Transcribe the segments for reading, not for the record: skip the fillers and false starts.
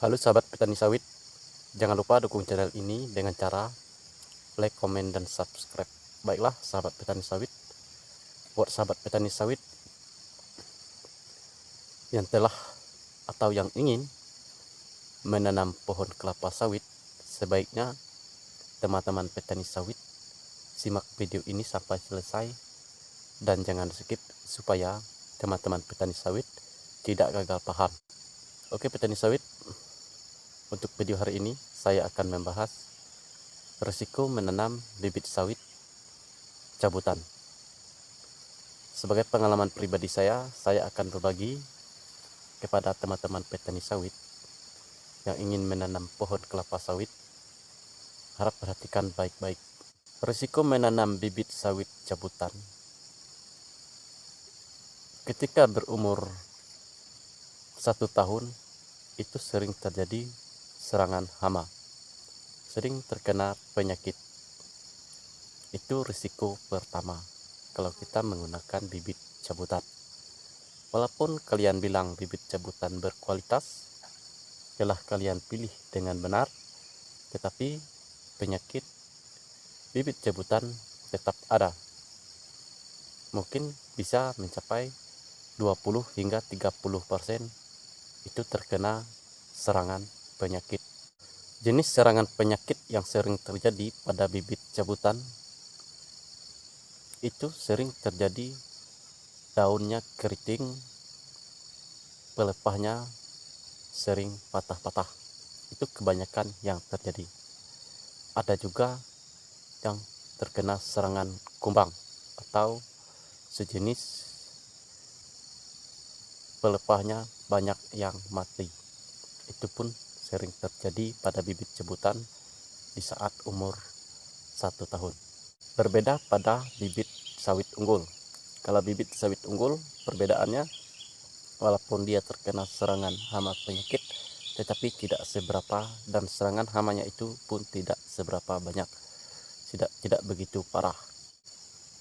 Halo sahabat petani sawit, jangan lupa dukung channel ini dengan cara like, komen, dan subscribe. Baiklah sahabat petani sawit, buat sahabat petani sawit yang telah atau yang ingin menanam pohon kelapa sawit, sebaiknya teman-teman petani sawit simak video ini sampai selesai dan jangan skip supaya teman-teman petani sawit tidak gagal paham. Oke petani sawit, untuk video hari ini saya akan membahas risiko menanam bibit sawit cabutan. Sebagai pengalaman pribadi saya akan berbagi kepada teman-teman petani sawit yang ingin menanam pohon kelapa sawit. Harap perhatikan baik-baik. Risiko menanam bibit sawit cabutan ketika berumur 1 tahun itu sering terjadi serangan hama, sering terkena penyakit. Itu risiko pertama kalau kita menggunakan bibit cabutan. Walaupun kalian bilang bibit cabutan berkualitas, telah kalian pilih dengan benar, tetapi penyakit bibit cabutan tetap ada. Mungkin bisa mencapai 20 hingga 30% itu terkena serangan penyakit. Jenis serangan penyakit yang sering terjadi pada bibit cabutan itu sering terjadi daunnya keriting, pelepahnya sering patah-patah. Itu kebanyakan yang terjadi. Ada juga yang terkena serangan kumbang atau sejenis, pelepahnya banyak yang mati. Itu pun sering terjadi pada bibit cabutan di saat umur 1 tahun. Berbeda pada bibit sawit unggul. Kalau bibit sawit unggul, perbedaannya walaupun dia terkena serangan hama penyakit, tetapi tidak seberapa, dan serangan hamanya itu pun tidak seberapa banyak, tidak begitu parah.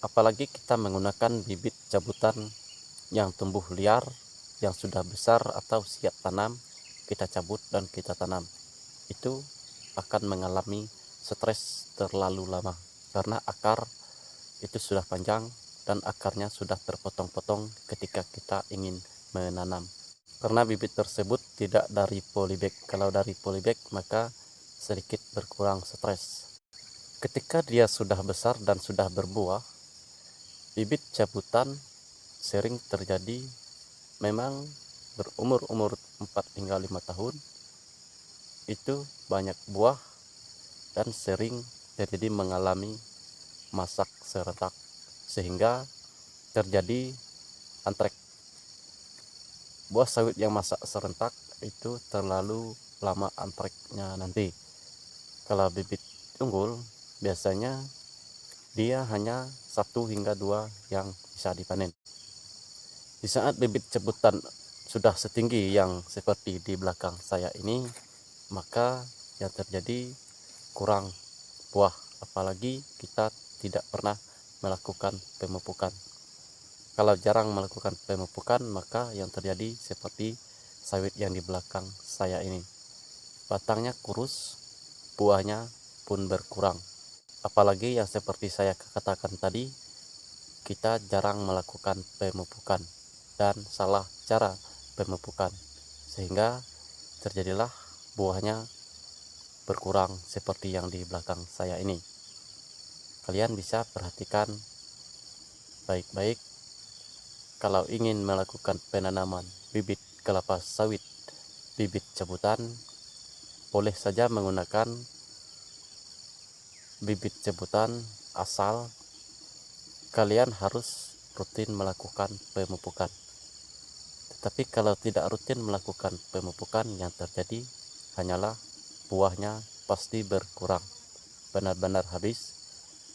Apalagi kita menggunakan bibit cabutan yang tumbuh liar, yang sudah besar atau siap tanam, kita cabut dan kita tanam, itu akan mengalami stres terlalu lama karena akar itu sudah panjang dan akarnya sudah terpotong-potong ketika kita ingin menanam. Karena bibit tersebut tidak dari polybag. Kalau dari polybag maka sedikit berkurang stres. Ketika dia sudah besar dan sudah berbuah, bibit cabutan sering terjadi memang berumur 4 hingga 5 tahun itu banyak buah dan sering terjadi mengalami masak serentak sehingga terjadi antrek. Buah sawit yang masak serentak itu terlalu lama antreknya nanti. Kalau bibit unggul biasanya dia hanya 1 hingga 2 yang bisa dipanen. Di saat bibit cabutan sudah setinggi yang seperti di belakang saya ini, maka yang terjadi kurang buah, apalagi kita tidak pernah melakukan pemupukan. Kalau jarang melakukan pemupukan, maka yang terjadi seperti sawit yang di belakang saya ini. Batangnya kurus, buahnya pun berkurang. Apalagi yang seperti saya katakan tadi, kita jarang melakukan pemupukan dan salah cara pemupukan, sehingga terjadilah buahnya berkurang seperti yang di belakang saya ini. Kalian bisa perhatikan baik-baik kalau ingin melakukan penanaman bibit kelapa sawit bibit cabutan, boleh saja menggunakan bibit cabutan, asal kalian harus rutin melakukan pemupukan. Tetapi kalau tidak rutin melakukan pemupukan, yang terjadi hanyalah buahnya pasti berkurang, benar-benar habis,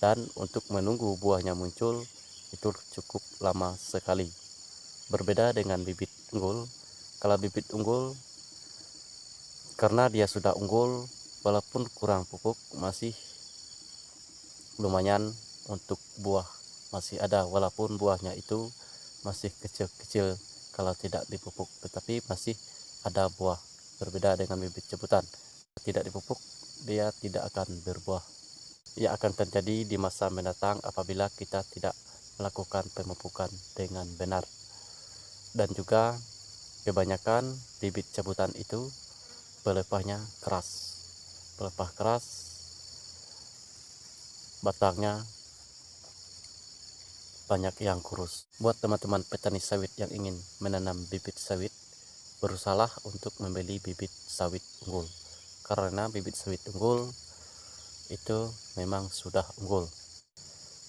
dan untuk menunggu buahnya muncul itu cukup lama sekali. Berbeda dengan bibit unggul. Kalau bibit unggul, karena dia sudah unggul, walaupun kurang pupuk masih lumayan untuk buah, masih ada, walaupun buahnya itu masih kecil-kecil kalau tidak dipupuk, tetapi masih ada buah. berbeda dengan bibit jebutan. Tidak dipupuk, dia tidak akan berbuah. Ia akan terjadi di masa mendatang apabila kita tidak melakukan pemupukan dengan benar. Dan juga kebanyakan bibit jebutan itu pelepahnya keras. Pelepah keras, batangnya banyak yang kurus. Buat teman-teman petani sawit yang ingin menanam bibit sawit, berusahalah untuk membeli bibit sawit unggul. Karena bibit sawit unggul itu memang sudah unggul.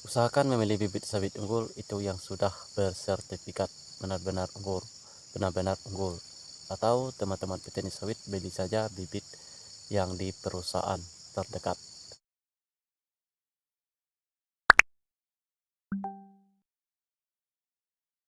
Usahakan memilih bibit sawit unggul itu yang sudah bersertifikat benar-benar unggul, Atau teman-teman petani sawit beli saja bibit yang di perusahaan terdekat.